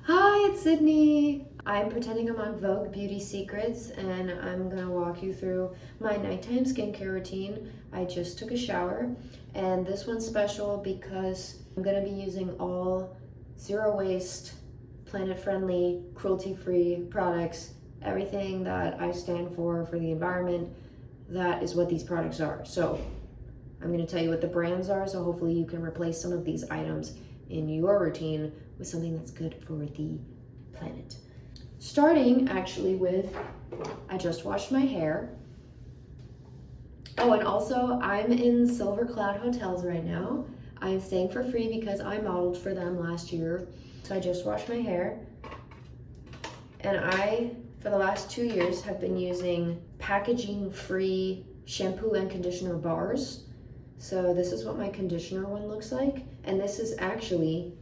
Hi, it's Sydney. I'm pretending I'm on Vogue Beauty Secrets and I'm gonna walk you through my nighttime skincare routine. I just took a shower and this one's special because I'm gonna be using all zero waste, planet friendly, cruelty free products. Everything that I stand for the environment, that is what these products are. So I'm going to tell you what the brands are, so hopefully you can replace some of these items in your routine with something that's good for the planet. Starting actually with, I just washed my hair. Oh, and also I'm in Silver Cloud Hotels right now. I'm staying for free because I modeled for them last year. So I just washed my hair. And I, for the last 2 years, have been using packaging-free shampoo and conditioner bars. So this is what my conditioner one looks like. And this is actually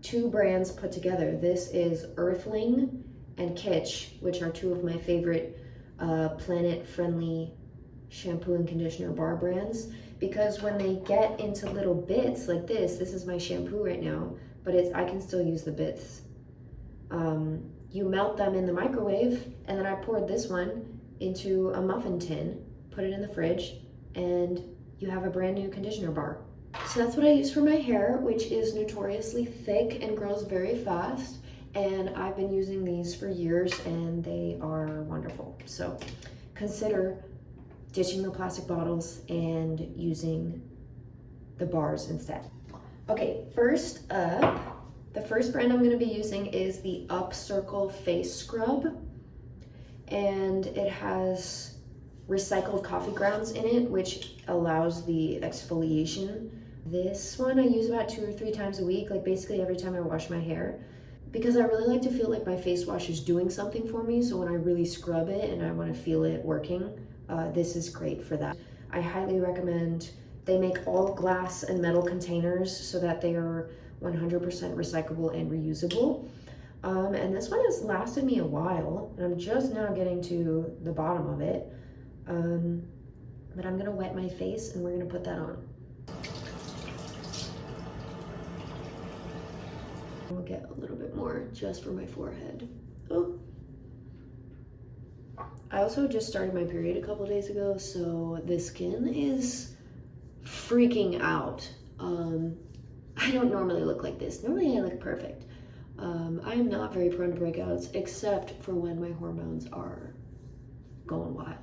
2 brands put together. This is Earthling and Kitsch, which are 2 of my favorite planet-friendly shampoo and conditioner bar brands. Because when they get into little bits like this is my shampoo right now, but I can still use the bits. You melt them in the microwave, and then I poured this one into a muffin tin, put it in the fridge, and you have a brand new conditioner bar. So that's what I use for my hair, which is notoriously thick and grows very fast. And I've been using these for years and they are wonderful. So consider ditching the plastic bottles and using the bars instead. Okay, first up, the first brand I'm gonna be using is the Up Circle Face Scrub. And it has recycled coffee grounds in it, which allows the exfoliation. This one I use about 2 or 3 times a week, like basically every time I wash my hair, because I really like to feel like my face wash is doing something for me. So when I really scrub it and I want to feel it working, this is great for that. I highly recommend. They make all glass and metal containers so that they are 100% recyclable and reusable. And this one has lasted me a while, and I'm just now getting to the bottom of it. But I'm gonna wet my face and we're gonna put that on. We'll get a little bit more just for my forehead. Oh. I also just started my period a couple days ago, so the skin is freaking out. I don't normally look like this. Normally I look perfect. I am not very prone to breakouts, except for when my hormones are going wild.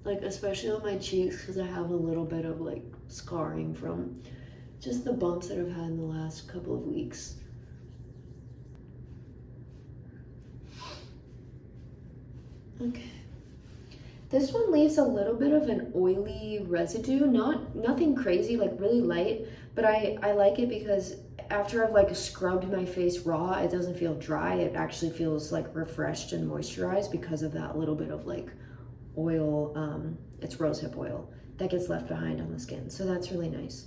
Like, especially on my cheeks, because I have a little bit of like scarring from just the bumps that I've had in the last couple of weeks. Okay. This one leaves a little bit of an oily residue, nothing crazy, like really light, but I like it because after I've like scrubbed my face raw, it doesn't feel dry. It actually feels like refreshed and moisturized because of that little bit of like oil, it's rosehip oil that gets left behind on the skin. So that's really nice.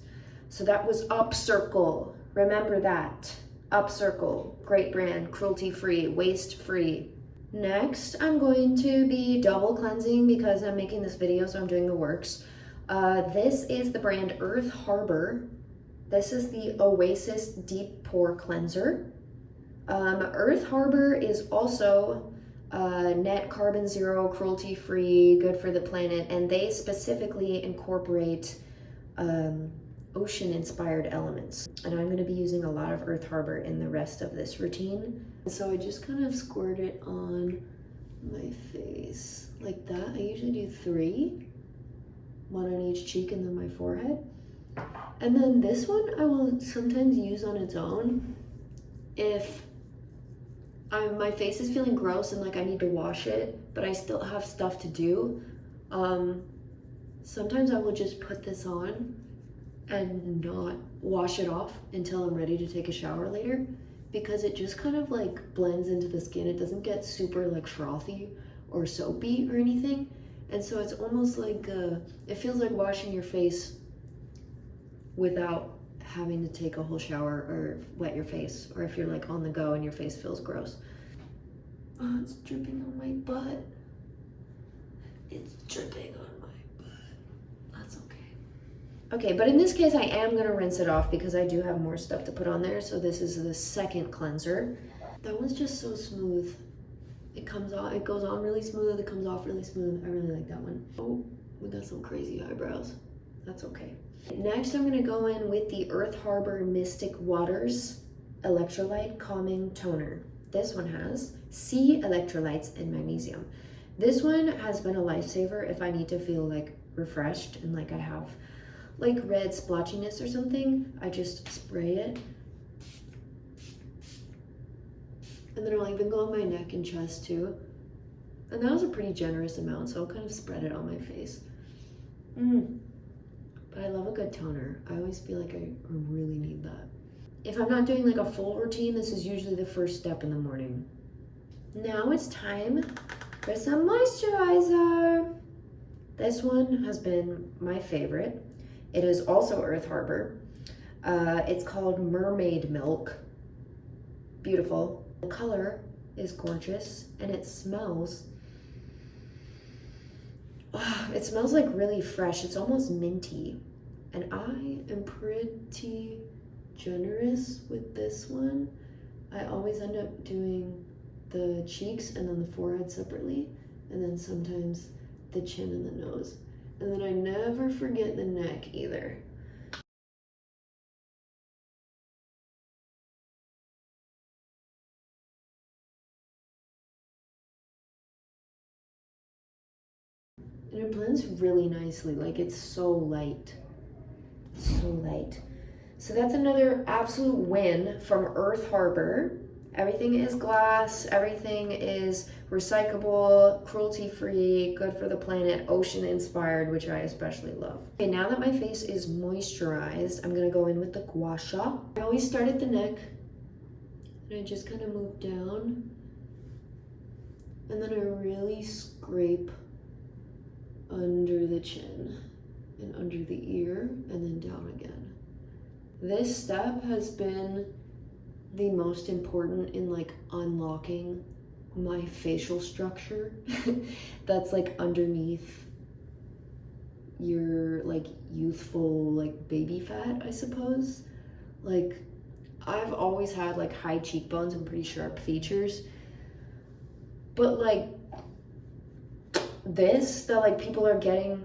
So that was Up Circle. Remember that. Up Circle, great brand, cruelty-free, waste-free. Next, I'm going to be double cleansing because I'm making this video, so I'm doing the works. This is the brand Earth Harbor. This is the Oasis Deep Pore Cleanser. Earth Harbor is also net carbon zero, cruelty free, good for the planet, and they specifically incorporate ocean inspired elements. And I'm going to be using a lot of Earth Harbor in the rest of this routine. So I just kind of squirt it on my face like that. I usually do 3, 1 on each cheek and then my forehead. And then this one I will sometimes use on its own if my face is feeling gross and like I need to wash it, but I still have stuff to do. Sometimes I will just put this on and not wash it off until I'm ready to take a shower later, because it just kind of like blends into the skin. It doesn't get super like frothy or soapy or anything. And so it's almost like, it feels like washing your face without having to take a whole shower or wet your face, or if you're like on the go and your face feels gross. Oh, it's dripping on my butt. It's dripping on my butt. That's okay. Okay, but in this case, I am gonna rinse it off because I do have more stuff to put on there. So this is the second cleanser. That one's just so smooth. It comes on, it goes on really smooth, it comes off really smooth. I really like that one. Oh, we got some crazy eyebrows. That's okay. Next, I'm gonna go in with the Earth Harbor Mystic Waters Electrolyte Calming Toner. This one has sea electrolytes and magnesium. This one has been a lifesaver if I need to feel like refreshed and like I have like red splotchiness or something. I just spray it. And then I'll even go on my neck and chest too. And that was a pretty generous amount, so I'll kind of spread it on my face. But I love a good toner. I always feel like I really need that. If I'm not doing like a full routine, this is usually the first step in the morning. Now it's time for some moisturizer. This one has been my favorite. It is also Earth Harbor. It's called Mermaid Milk. Beautiful. The color is gorgeous and it smells like really fresh. It's almost minty. And I am pretty generous with this one. I always end up doing the cheeks and then the forehead separately, and then sometimes the chin and the nose. And then I never forget the neck either. And it blends really nicely, like it's so light. So light. So that's another absolute win from Earth Harbor. Everything is glass, everything is recyclable, cruelty-free, good for the planet, ocean-inspired, which I especially love. Okay, now that my face is moisturized, I'm gonna go in with the gua sha. I always start at the neck, and I just kind of move down, and then I really scrape under the chin and under the ear, and then down again. This step has been the most important in like unlocking my facial structure that's like underneath your like youthful like baby fat, I suppose. Like I've always had like high cheekbones and pretty sharp features, but like this that like people are getting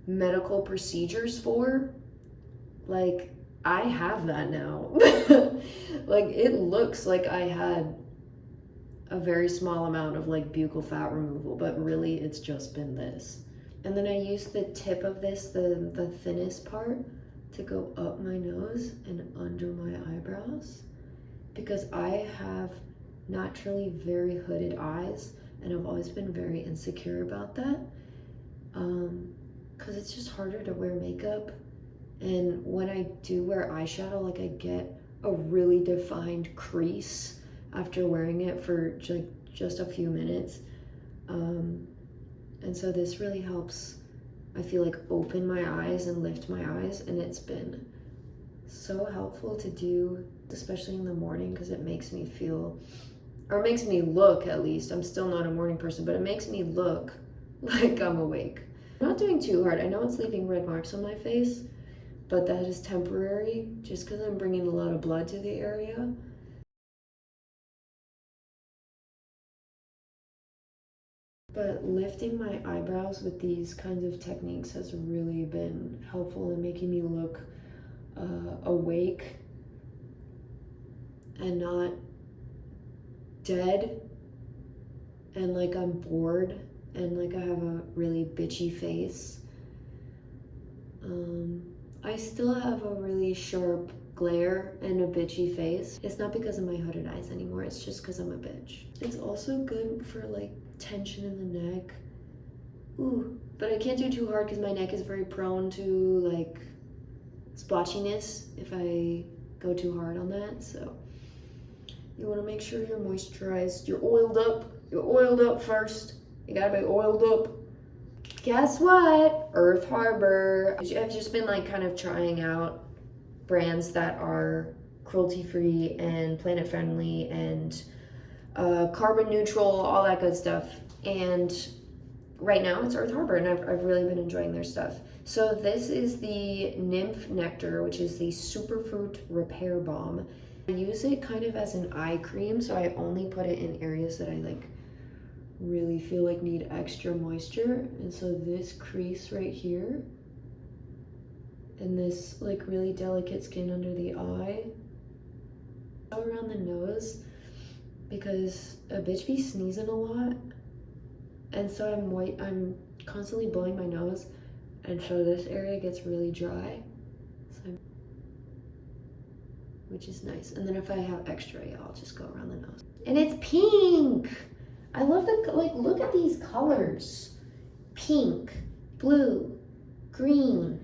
medical procedures for, like I have that now. Like it looks like I had a very small amount of like buccal fat removal, but really it's just been this. And then I use the tip of this, the thinnest part, to go up my nose and under my eyebrows, because I have naturally very hooded eyes and I've always been very insecure about that, because it's just harder to wear makeup. And when I do wear eyeshadow, like I get a really defined crease after wearing it for just a few minutes. And so this really helps, I feel like, open my eyes and lift my eyes. And it's been so helpful to do, especially in the morning, because it makes me feel, or it makes me look, at least, I'm still not a morning person, but it makes me look like I'm awake. I'm not doing too hard. I know it's leaving red marks on my face, but that is temporary just because I'm bringing a lot of blood to the area. But lifting my eyebrows with these kinds of techniques has really been helpful in making me look awake and not dead and like I'm bored and like I have a really bitchy face. I still have a really sharp glare and a bitchy face. It's not because of my hooded eyes anymore, it's just because I'm a bitch. It's also good for like tension in the neck. Ooh, but I can't do too hard because my neck is very prone to like splotchiness if I go too hard on that. So you want to make sure you're moisturized, you're oiled up first. You gotta be oiled up. Guess what? Earth Harbor. I've just been like kind of trying out brands that are cruelty-free and planet-friendly and carbon neutral, all that good stuff. And right now it's Earth Harbor, and I've really been enjoying their stuff. So this is the Nymph Nectar, which is the Superfruit Repair Balm. I use it kind of as an eye cream, so I only put it in areas that I like really feel like need extra moisture. And so this crease right here and this like really delicate skin under the eye, around the nose, because a bitch be sneezing a lot, and so I'm constantly blowing my nose, and so this area gets really dry, which is nice. And then if I have extra, yeah, I'll just go around the nose. And it's pink. I love the, like, look at these colors. Pink, blue, green.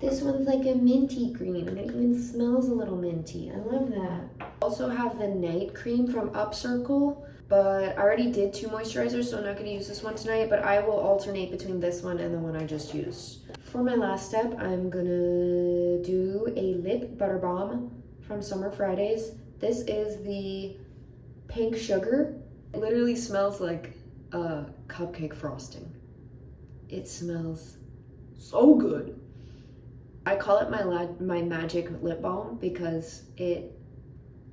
This one's like a minty green, and it even smells a little minty. I love that. I also have the night cream from Upcircle, but I already did 2 moisturizers, so I'm not gonna use this one tonight, but I will alternate between this one and the one I just used. For my last step, I'm gonna do a lip butter balm from Summer Fridays. This is the pink sugar. It literally smells like a cupcake frosting. It smells so good. I call it my magic lip balm because it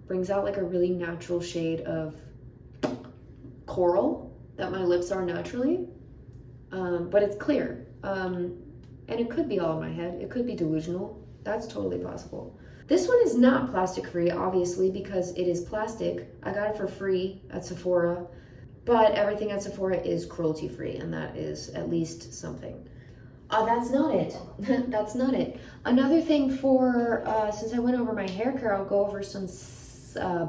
brings out like a really natural shade of coral that my lips are naturally, but it's clear. And it could be all in my head. It could be delusional. That's totally possible. This one is not plastic free, obviously, because it is plastic. I got it for free at Sephora, but everything at Sephora is cruelty free, and that is at least something. That's not it. That's not it. Another thing for, since I went over my hair care, I'll go over some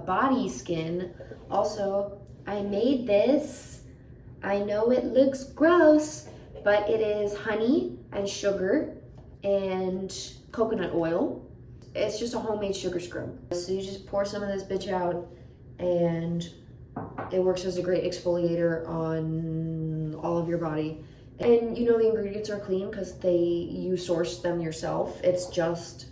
body skin. Also, I made this. I know it looks gross, but it is honey and sugar and coconut oil. It's just a homemade sugar scrub. So you just pour some of this bitch out, and it works as a great exfoliator on all of your body. And you know the ingredients are clean because you source them yourself. It's just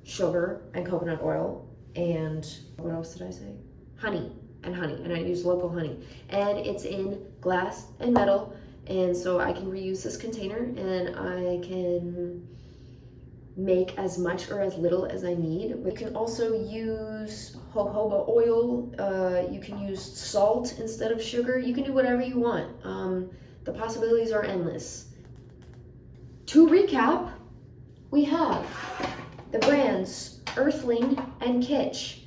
sugar and coconut oil and what else did I say? Honey, and I use local honey. And it's in glass and metal, and so I can reuse this container, and I can make as much or as little as I need. You can also use jojoba oil. You can use salt instead of sugar. You can do whatever you want. The possibilities are endless. To recap, we have the brands Earthling and Kitsch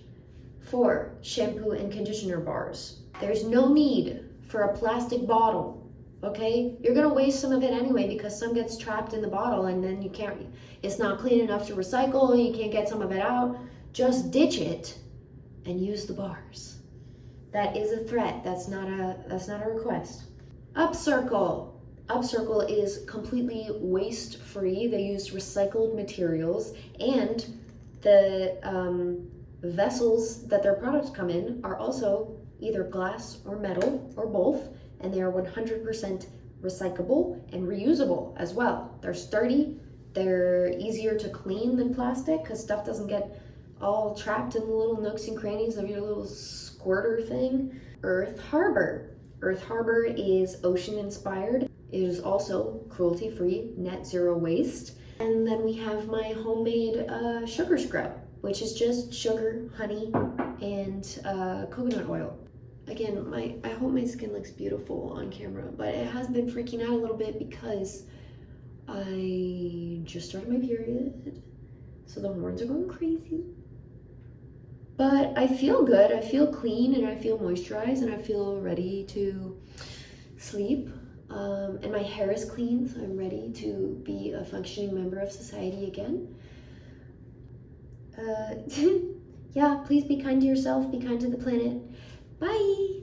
for shampoo and conditioner bars. There's no need for a plastic bottle, okay? You're gonna waste some of it anyway because some gets trapped in the bottle and then it's not clean enough to recycle, you can't get some of it out. Just ditch it and use the bars. That is a threat, that's not a request. Upcircle. Upcircle is completely waste-free. They use recycled materials, and the vessels that their products come in are also either glass or metal or both, and they are 100% recyclable and reusable as well. They're sturdy, they're easier to clean than plastic because stuff doesn't get all trapped in the little nooks and crannies of your little squirter thing. Earth Harbor. Earth Harbor is ocean inspired. It is also cruelty free, net zero waste. And then we have my homemade sugar scrub, which is just sugar, honey, and coconut oil. Again, I hope my skin looks beautiful on camera, but it has been freaking out a little bit because I just started my period, so the hormones are going crazy. But I feel good, I feel clean, and I feel moisturized, and I feel ready to sleep. And my hair is clean, so I'm ready to be a functioning member of society again. Yeah, please be kind to yourself, be kind to the planet. Bye!